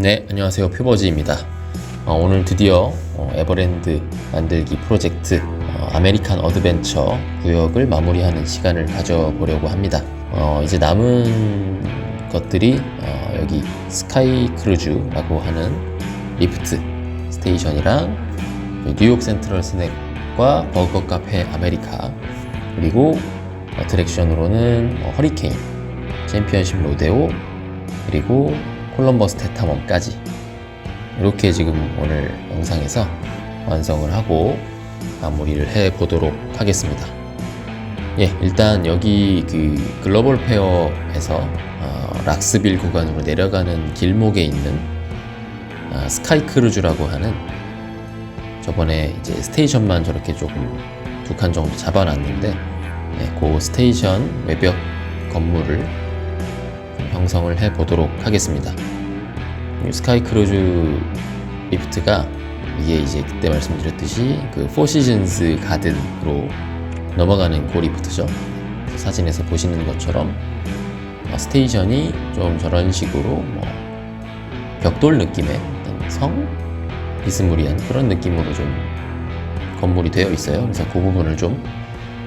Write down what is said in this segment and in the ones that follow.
네, 안녕하세요. 표버즈입니다. 오늘 드디어 에버랜드 만들기 프로젝트 아메리칸 어드벤처 구역을 마무리하는 시간을 가져보려고 합니다. 이제 남은 것들이 여기 스카이 크루즈라고 하는 리프트 스테이션이랑 뉴욕 센트럴 스낵과 버거 카페 아메리카, 그리고 어트랙션으로는 허리케인, 챔피언십 로데오, 그리고 콜럼버스 대탐험까지 이렇게 지금 오늘 영상에서 완성을 하고 마무리를 해 보도록 하겠습니다. 일단 여기 그 글로벌 페어에서 락스빌 구간으로 내려가는 길목에 있는 스카이 크루즈라고 하는, 저번에 이제 스테이션만 저렇게 조금 2칸 정도 잡아놨는데 그 스테이션 외벽 건물을 형성을 해 보도록 하겠습니다. 스카이 크루즈 리프트가 이게 이제 그때 말씀드렸듯이 그 포시즌스 가든으로 넘어가는 그 리프트죠. 사진에서 보시는 것처럼 스테이션이 좀 저런 식으로 벽돌 느낌의 성 비스무리한 그런 느낌으로 좀 건물이 되어 있어요. 그래서 그 부분을 좀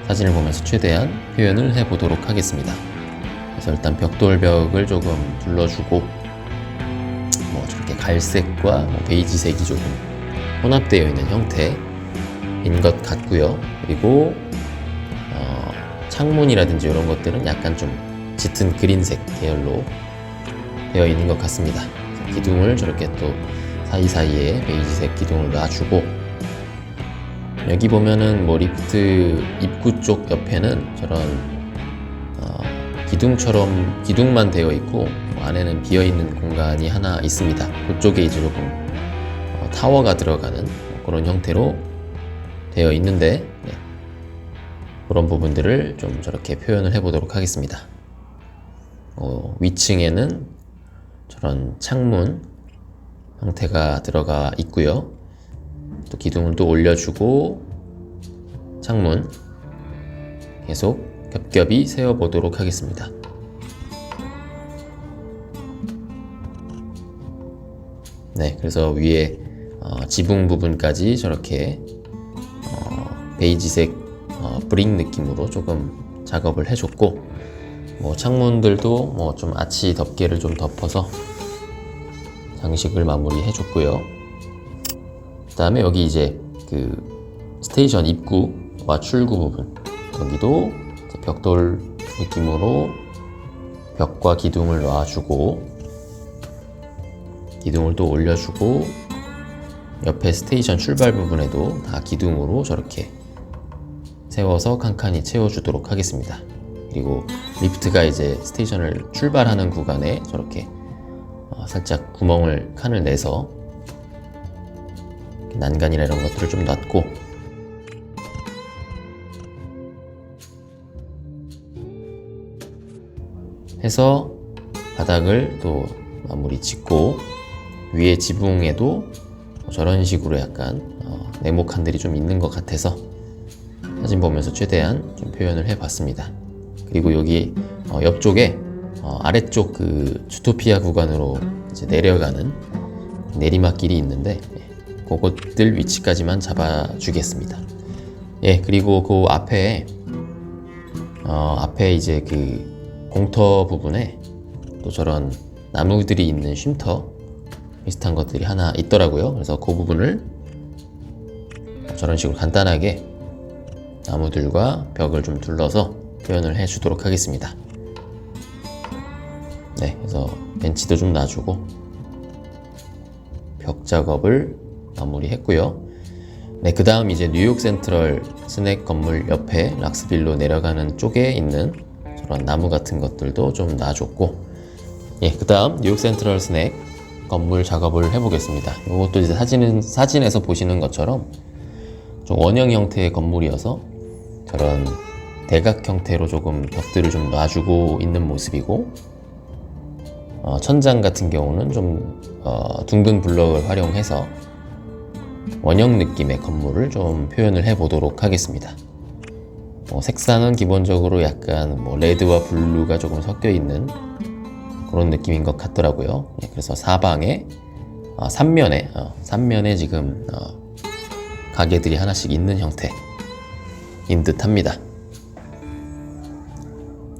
사진을 보면서 최대한 표현을 해 보도록 하겠습니다. 그래서 일단 벽돌벽을 조금 둘러주고 저렇게 갈색과 베이지색이 조금 혼합되어 있는 형태인 것 같고요. 그리고 창문이라든지 이런 것들은 약간 좀 짙은 그린색 계열로 되어 있는 것 같습니다. 기둥을 저렇게 또 사이사이에 베이지색 기둥을 놔주고, 여기 보면은 리프트 입구 쪽 옆에는 저런 기둥만 되어 있고 안에는 비어있는 공간이 하나 있습니다. 그쪽에 이제 조금 타워가 들어가는 그런 형태로 되어 있는데, 그런 부분들을 좀 저렇게 표현을 해보도록 하겠습니다. 위층에는 저런 창문 형태가 들어가 있고요. 또 기둥을 또 올려주고 창문 계속 겹겹이 세워보도록 하겠습니다. 그래서 위에 지붕 부분까지 저렇게 베이지색 브릭 느낌으로 조금 작업을 해줬고, 창문들도 좀 아치 덮개를 좀 덮어서 장식을 마무리 해줬고요. 그 다음에 여기 이제 그 스테이션 입구와 출구 부분, 여기도 벽돌 느낌으로 벽과 기둥을 놔주고, 기둥을 또 올려주고, 옆에 스테이션 출발 부분에도 다 기둥으로 저렇게 세워서 칸칸이 채워주도록 하겠습니다. 그리고 리프트가 이제 스테이션을 출발하는 구간에 저렇게 살짝 칸을 내서 난간이나 이런 것들을 좀 놨고, 해서 바닥을 또 마무리 짓고, 위에 지붕에도 저런 식으로 약간 네모 칸들이 좀 있는 것 같아서 사진 보면서 최대한 좀 표현을 해봤습니다. 그리고 여기 옆쪽에 아래쪽 그 주토피아 구간으로 이제 내려가는 내리막길이 있는데 그것들 위치까지만 잡아주겠습니다. 그리고 그 앞에 이제 그 공터 부분에 또 저런 나무들이 있는 쉼터 비슷한 것들이 하나 있더라고요. 그래서 그 부분을 저런 식으로 간단하게 나무들과 벽을 좀 둘러서 표현을 해 주도록 하겠습니다. 그래서 벤치도 좀 놔주고 벽 작업을 마무리했고요. 그 다음 이제 뉴욕 센트럴 스낵 건물 옆에 락스빌로 내려가는 쪽에 있는 저런 나무 같은 것들도 좀 놔줬고, 그 다음 뉴욕 센트럴 스낵 건물 작업을 해보겠습니다. 이것도 이제 사진에서 보시는 것처럼 좀 원형 형태의 건물이어서 저런 대각 형태로 조금 벽들을 좀 놔주고 있는 모습이고, 천장 같은 경우는 좀 둥근 블럭을 활용해서 원형 느낌의 건물을 좀 표현을 해보도록 하겠습니다. 색상은 기본적으로 약간 레드와 블루가 조금 섞여 있는 그런 느낌인 것 같더라고요. 그래서 사방에 삼면에 지금 가게들이 하나씩 있는 형태인 듯 합니다.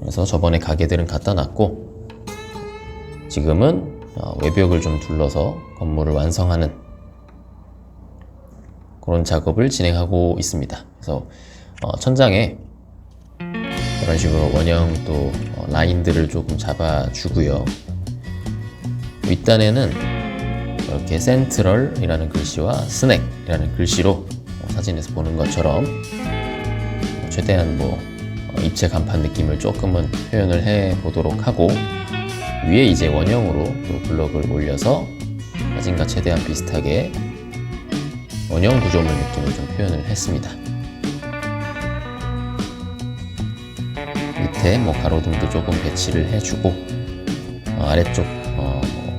그래서 저번에 가게들은 갖다 놨고 지금은 외벽을 좀 둘러서 건물을 완성하는 그런 작업을 진행하고 있습니다. 그래서 천장에 이런 식으로 원형 또 라인들을 조금 잡아주고요. 윗단에는 이렇게 센트럴이라는 글씨와 스낵이라는 글씨로 사진에서 보는 것처럼 최대한 입체 간판 느낌을 조금은 표현을 해 보도록 하고, 위에 이제 원형으로 또 블럭을 올려서 사진과 최대한 비슷하게 원형 구조물 느낌을 좀 표현을 했습니다. 밑에 가로등도 조금 배치를 해주고, 아래쪽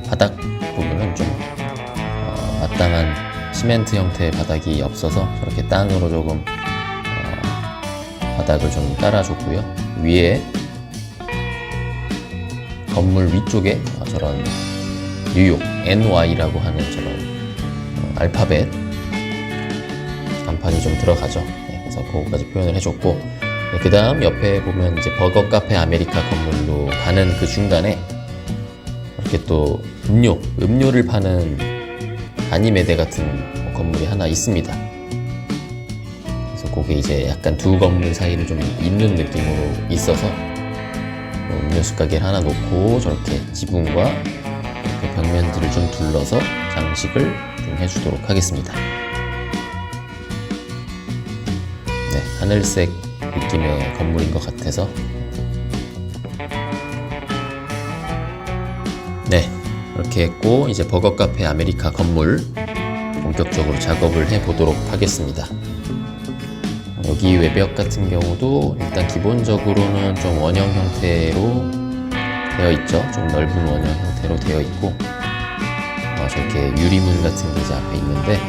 바닥 부분은 좀 마땅한 시멘트 형태의 바닥이 없어서 저렇게 땅으로 조금 바닥을 좀 깔아줬고요. 위에 건물 위쪽에 저런 뉴욕 NY라고 하는 저런 알파벳 간판이 좀 들어가죠. 그래서 그거까지 표현을 해줬고, 그 다음 옆에 보면 이제 버거 카페 아메리카 건물로 가는 그 중간에 이렇게 또 음료를 파는 가니메데 같은 건물이 하나 있습니다. 그래서 그게 이제 약간 두 건물 사이를 좀 잇는 느낌으로 있어서 음료수 가게를 하나 놓고 저렇게 지붕과 그 벽면들을 좀 둘러서 장식을 좀 해주도록 하겠습니다. 네, 하늘색 느낌의 건물인 것 같아서 네, 이렇게 했고 이제 버거 카페 아메리카 건물 본격적으로 작업을 해보도록 하겠습니다. 여기 외벽 같은 경우도 일단 기본적으로는 좀 원형 형태로 되어 있죠. 좀 넓은 원형 형태로 되어 있고, 저렇게 유리문 같은 게 이제 앞에 있는데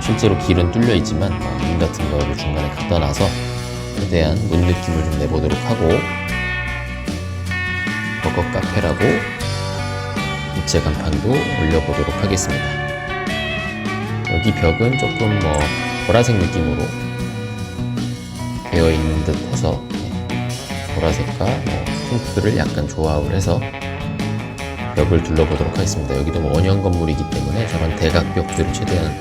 실제로 길은 뚫려 있지만 문 같은 거를 중간에 갖다 놔서 최대한 문 느낌을 좀 내보도록 하고, 버거 카페라고 입체 간판도 올려보도록 하겠습니다. 여기 벽은 조금 보라색 느낌으로 되어 있는 듯 해서 보라색과 핑크를 약간 조합을 해서 벽을 둘러보도록 하겠습니다. 여기도 원형 건물이기 때문에 저런 대각벽들을 최대한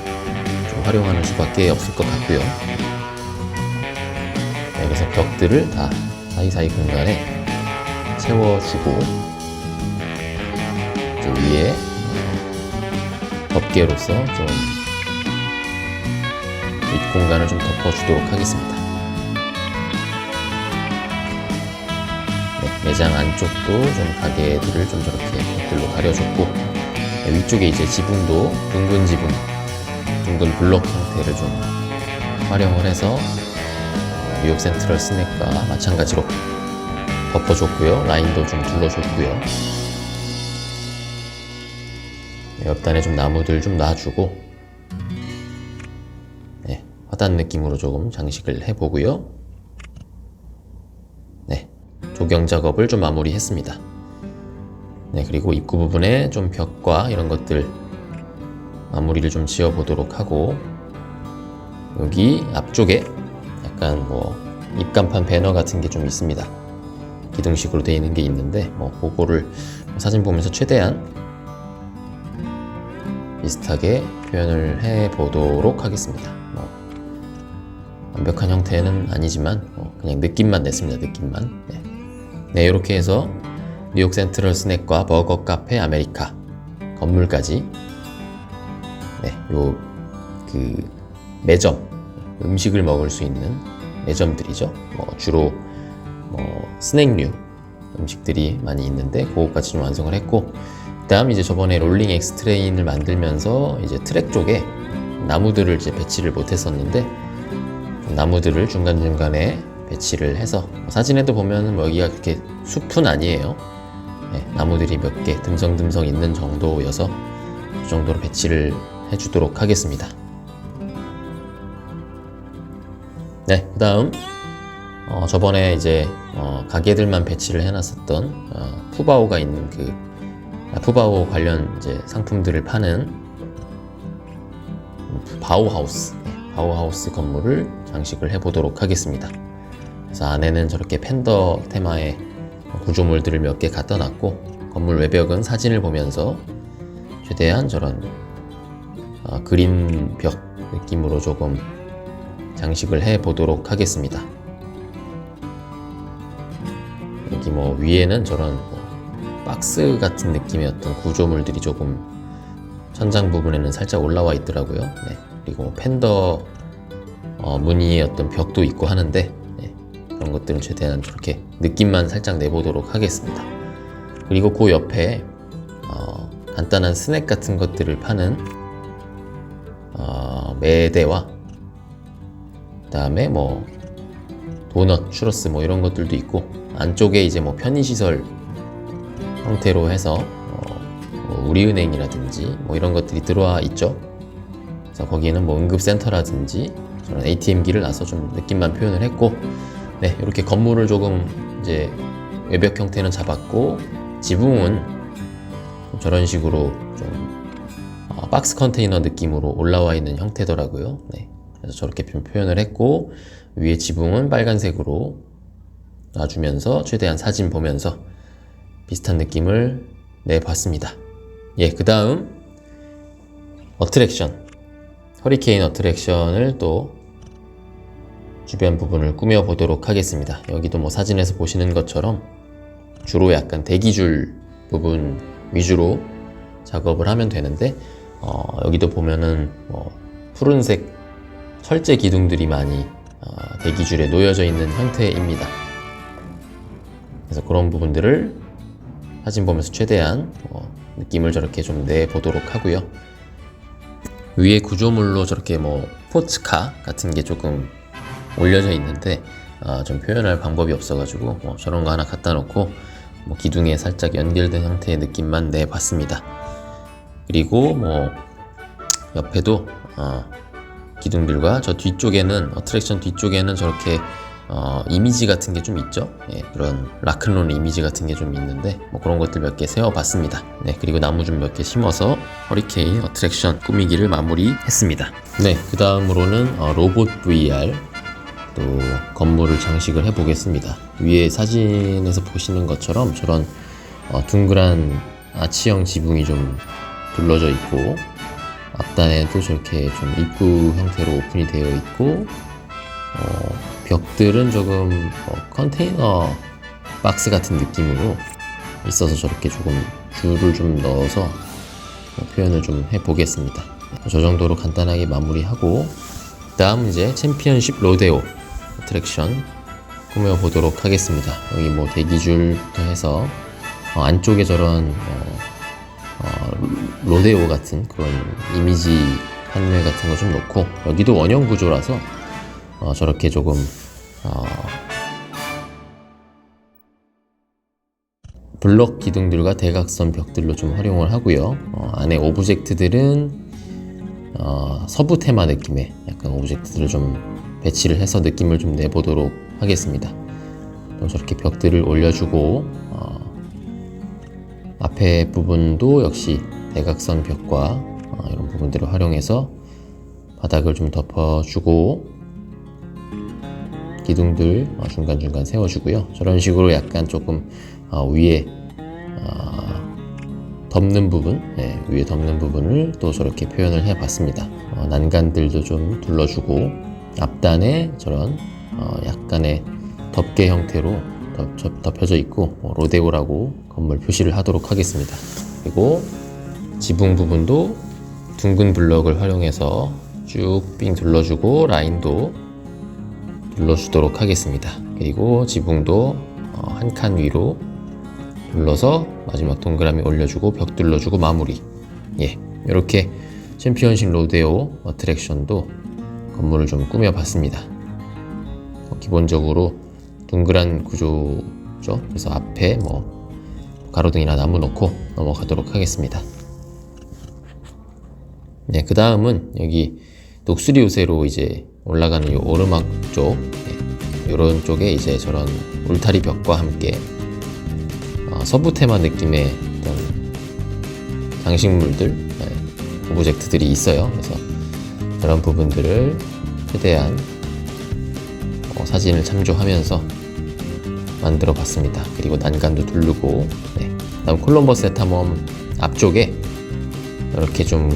좀 활용하는 수밖에 없을 것 같고요. 그래서 벽들을 다 사이사이 공간에 채워주고 이제 위에 덮개로서 좀 윗공간을 좀 덮어주도록 하겠습니다. 네, 매장 안쪽도 좀 가게들을 좀 저렇게 벽들로 가려줬고, 네, 위쪽에 이제 지붕도 둥근 블록 형태를 좀 활용을 해서 뉴욕 센트럴 스낵과 마찬가지로 덮어줬고요. 라인도 좀 둘러줬고요. 옆단에 좀 나무들 좀 놔주고, 네, 화단 느낌으로 조금 장식을 해보고요. 네, 조경 작업을 좀 마무리했습니다. 네, 그리고 입구 부분에 좀 벽과 이런 것들 마무리를 좀 지어보도록 하고, 여기 앞쪽에 약간 입간판 배너 같은 게 좀 있습니다. 기둥식으로 되어 있는 게 있는데 그거를 사진 보면서 최대한 비슷하게 표현을 해 보도록 하겠습니다. 완벽한 형태는 아니지만 그냥 느낌만 냈습니다. 느낌만. 네, 이렇게 해서 뉴욕 센트럴 스낵과 버거 카페 아메리카 건물까지, 네, 매점, 음식을 먹을 수 있는 매점들이죠. 주로 스낵류 음식들이 많이 있는데 그거까지 좀 완성을 했고, 그다음 이제 저번에 롤링 엑스트레인을 만들면서 이제 트랙 쪽에 나무들을 이제 배치를 못했었는데 나무들을 중간중간에 배치를 해서, 사진에도 보면 여기가 그렇게 숲은 아니에요. 네, 나무들이 몇 개 듬성듬성 있는 정도여서 그 정도로 배치를 해주도록 하겠습니다. 네, 그 다음 저번에 이제 가게들만 배치를 해놨었던 푸바오가 있는 그 푸바오 관련 이제 상품들을 파는 바우하우스 건물을 장식을 해보도록 하겠습니다. 그래서 안에는 저렇게 팬더 테마의 구조물들을 몇 개 갖다 놨고, 건물 외벽은 사진을 보면서 최대한 저런 그린 벽 느낌으로 조금 장식을 해보도록 하겠습니다. 여기 뭐 위에는 저런 박스 같은 느낌의 어떤 구조물들이 조금 천장 부분에는 살짝 올라와 있더라고요. 네. 그리고 뭐 팬더 무늬의 어떤 벽도 있고 하는데, 네. 그런 것들은 최대한 저렇게 느낌만 살짝 내보도록 하겠습니다. 그리고 그 옆에 간단한 스낵 같은 것들을 파는 매대와 그다음에 뭐 도넛, 추러스 뭐 이런 것들도 있고, 안쪽에 이제 뭐 편의시설 형태로 해서 뭐 우리은행이라든지 뭐 이런 것들이 들어와 있죠. 그래서 거기에는 뭐 응급센터라든지 저런 ATM기를 놔서 좀 느낌만 표현을 했고, 네, 이렇게 건물을 조금 이제 외벽 형태는 잡았고, 지붕은 저런 식으로 좀 박스 컨테이너 느낌으로 올라와 있는 형태더라고요. 네, 그래서 저렇게 좀 표현을 했고, 위에 지붕은 빨간색으로 놔주면서 최대한 사진 보면서 비슷한 느낌을 내봤습니다. 예, 그 다음 어트랙션, 허리케인 어트랙션을 또 주변 부분을 꾸며 보도록 하겠습니다. 여기도 뭐 사진에서 보시는 것처럼 주로 약간 대기줄 부분 위주로 작업을 하면 되는데, 여기도 보면은 뭐 푸른색 철제 기둥들이 많이 대기줄에 놓여져 있는 형태입니다. 그래서 그런 부분들을 사진 보면서 최대한 느낌을 저렇게 좀 내보도록 하고요. 위에 구조물로 저렇게 뭐 스포츠카 같은 게 조금 올려져 있는데 좀 표현할 방법이 없어가지고 저런 거 하나 갖다 놓고 뭐 기둥에 살짝 연결된 형태의 느낌만 내봤습니다. 그리고 뭐 옆에도 기둥들과 저 뒤쪽에는, 어트랙션 뒤쪽에는 저렇게 이미지 같은 게 좀 있죠. 예, 그런 락큰롤 이미지 같은 게 좀 있는데 뭐 그런 것들 몇 개 세워봤습니다. 네, 그리고 나무 좀 몇 개 심어서 허리케인 어트랙션 꾸미기를 마무리했습니다. 네, 그 다음으로는 로봇 VR 또 건물을 장식을 해보겠습니다. 위에 사진에서 보시는 것처럼 저런 둥그란 아치형 지붕이 좀 둘러져 있고, 앞단에도 저렇게 좀 입구 형태로 오픈이 되어 있고, 벽들은 조금 컨테이너 박스 같은 느낌으로 있어서 저렇게 조금 줄을 좀 넣어서 표현을 좀 해보겠습니다. 저 정도로 간단하게 마무리하고, 다음 이제 챔피언십 로데오 어트랙션 꾸며보도록 하겠습니다. 여기 뭐 대기줄부터 해서 안쪽에 저런 로데오 같은 그런 이미지 판넬 같은 거 좀 놓고, 여기도 원형 구조라서 저렇게 조금 블럭 기둥들과 대각선 벽들로 좀 활용을 하고요. 안에 오브젝트들은 서부 테마 느낌의 약간 오브젝트들을 좀 배치를 해서 느낌을 좀 내보도록 하겠습니다. 또 저렇게 벽들을 올려주고, 앞에 부분도 역시 대각선 벽과 이런 부분들을 활용해서 바닥을 좀 덮어주고, 기둥들 중간중간 세워주고요. 저런 식으로 약간 조금 위에 덮는 부분, 위에 덮는 부분을 또 저렇게 표현을 해봤습니다. 난간들도 좀 둘러주고, 앞단에 저런 약간의 덮개 형태로 덮여져 있고 로데오라고 건물 표시를 하도록 하겠습니다. 그리고 지붕 부분도 둥근 블럭을 활용해서 쭉 삥 둘러주고 라인도 둘러주도록 하겠습니다. 그리고 지붕도 한 칸 위로 둘러서 마지막 동그라미 올려주고 벽 둘러주고 마무리. 예, 이렇게 챔피언십 로데오 어트랙션도 건물을 좀 꾸며봤습니다. 기본적으로 둥그란 구조죠. 그래서 앞에 뭐 가로등이나 나무 놓고 넘어가도록 하겠습니다. 네, 그 다음은 여기 녹수리 요새로 이제 올라가는 이 오르막 쪽, 이런 쪽에 이제 저런 울타리 벽과 함께 서부 테마 느낌의 어떤 장식물들, 오브젝트들이 있어요. 그래서 그런 부분들을 최대한 사진을 참조하면서 만들어 봤습니다. 그리고 난간도 두르고, 다음 콜럼버스 대탐험 앞쪽에 이렇게 좀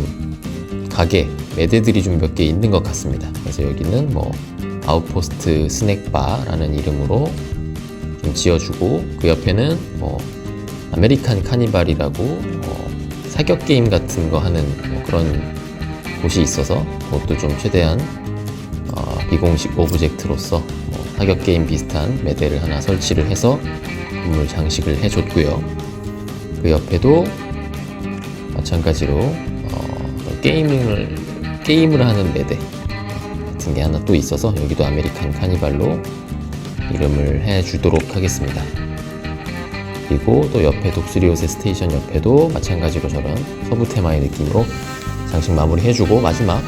가게, 매대들이 좀 몇 개 있는 것 같습니다. 그래서 여기는 뭐 아웃포스트 스낵바라는 이름으로 좀 지어주고, 그 옆에는 뭐 아메리칸 카니발이라고 사격 게임 같은 거 하는 그런 곳이 있어서 그것도 좀 최대한 비공식 오브젝트로서 사격 게임 비슷한 매대를 하나 설치를 해서 건물 장식을 해줬고요. 그 옆에도 마찬가지로 게임을 하는 매대 같은 게 하나 또 있어서 여기도 아메리칸 카니발로 이름을 해주도록 하겠습니다. 그리고 또 옆에 독수리 요새 스테이션 옆에도 마찬가지로 저런 서부 테마의 느낌으로 장식 마무리 해주고, 마지막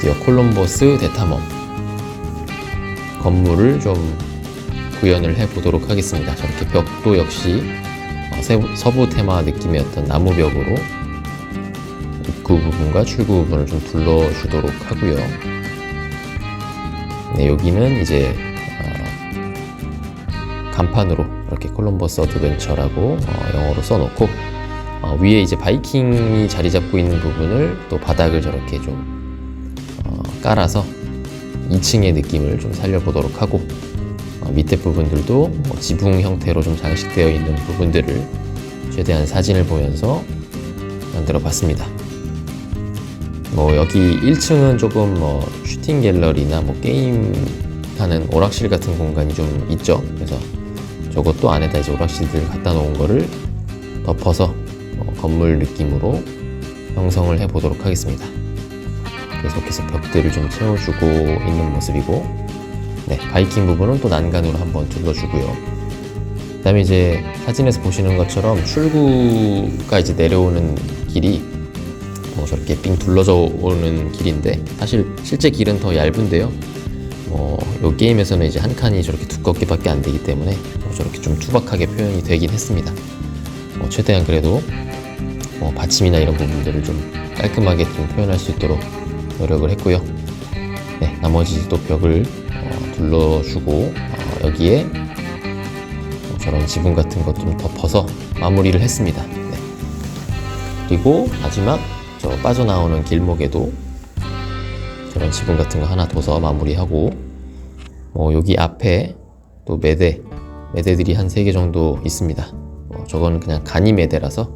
드디어 콜럼버스 대탐험 건물을 좀 구현을 해보도록 하겠습니다. 저렇게 벽도 역시 서부 테마 느낌의 어떤 나무 벽으로 입구 부분과 출구 부분을 좀 둘러주도록 하고요. 네, 여기는 이제 간판으로 이렇게 콜럼버스 어드벤처라고 영어로 써놓고, 위에 이제 바이킹이 자리 잡고 있는 부분을 또 바닥을 저렇게 좀 깔아서 2층의 느낌을 좀 살려보도록 하고, 밑에 부분들도 지붕 형태로 좀 장식되어 있는 부분들을 최대한 사진을 보면서 만들어 봤습니다. 여기 1층은 조금 슈팅 갤러리나 게임 하는 오락실 같은 공간이 좀 있죠. 그래서 저것도 안에다 이제 오락실들 갖다 놓은 거를 덮어서 건물 느낌으로 형성을 해 보도록 하겠습니다. 계속해서 벽들을 좀 채워주고 있는 모습이고, 바이킹 부분은 또 난간으로 한번 둘러주고요. 그 다음에 이제 사진에서 보시는 것처럼 출구가 이제 내려오는 길이 저렇게 삥 둘러져 오는 길인데, 사실 실제 길은 더 얇은데요. 요 게임에서는 이제 한 칸이 저렇게 두껍게 밖에 안 되기 때문에 저렇게 좀 투박하게 표현이 되긴 했습니다. 최대한 그래도 받침이나 이런 부분들을 좀 깔끔하게 좀 표현할 수 있도록 노력을 했고요. 나머지 또 벽을 둘러주고, 여기에 저런 지붕 같은 것 좀 덮어서 마무리를 했습니다. 그리고 마지막 저 빠져나오는 길목에도 저런 지붕 같은 거 하나 둬서 마무리하고, 여기 앞에 또 매대들이 한 3개 정도 있습니다. 저거는 그냥 간이 매대라서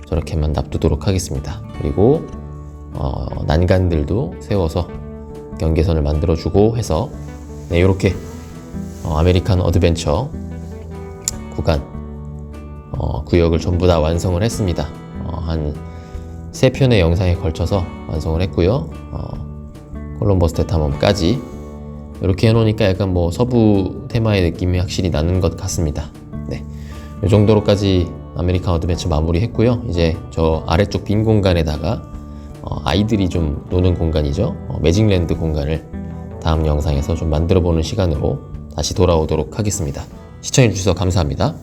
저렇게만 놔두도록 하겠습니다. 그리고 난간들도 세워서 경계선을 만들어주고 해서 이렇게 아메리칸 어드벤처 구간 구역을 전부 다 완성을 했습니다. 한 3편의 영상에 걸쳐서 완성을 했고요. 콜럼버스 대탐험까지 이렇게 해놓으니까 약간 서부 테마의 느낌이 확실히 나는 것 같습니다. 이 정도로까지 아메리칸 어드벤처 마무리 했고요. 이제 저 아래쪽 빈 공간에다가 아이들이 좀 노는 공간이죠. 매직랜드 공간을 다음 영상에서 좀 만들어 보는 시간으로 다시 돌아오도록 하겠습니다. 시청해주셔서 감사합니다.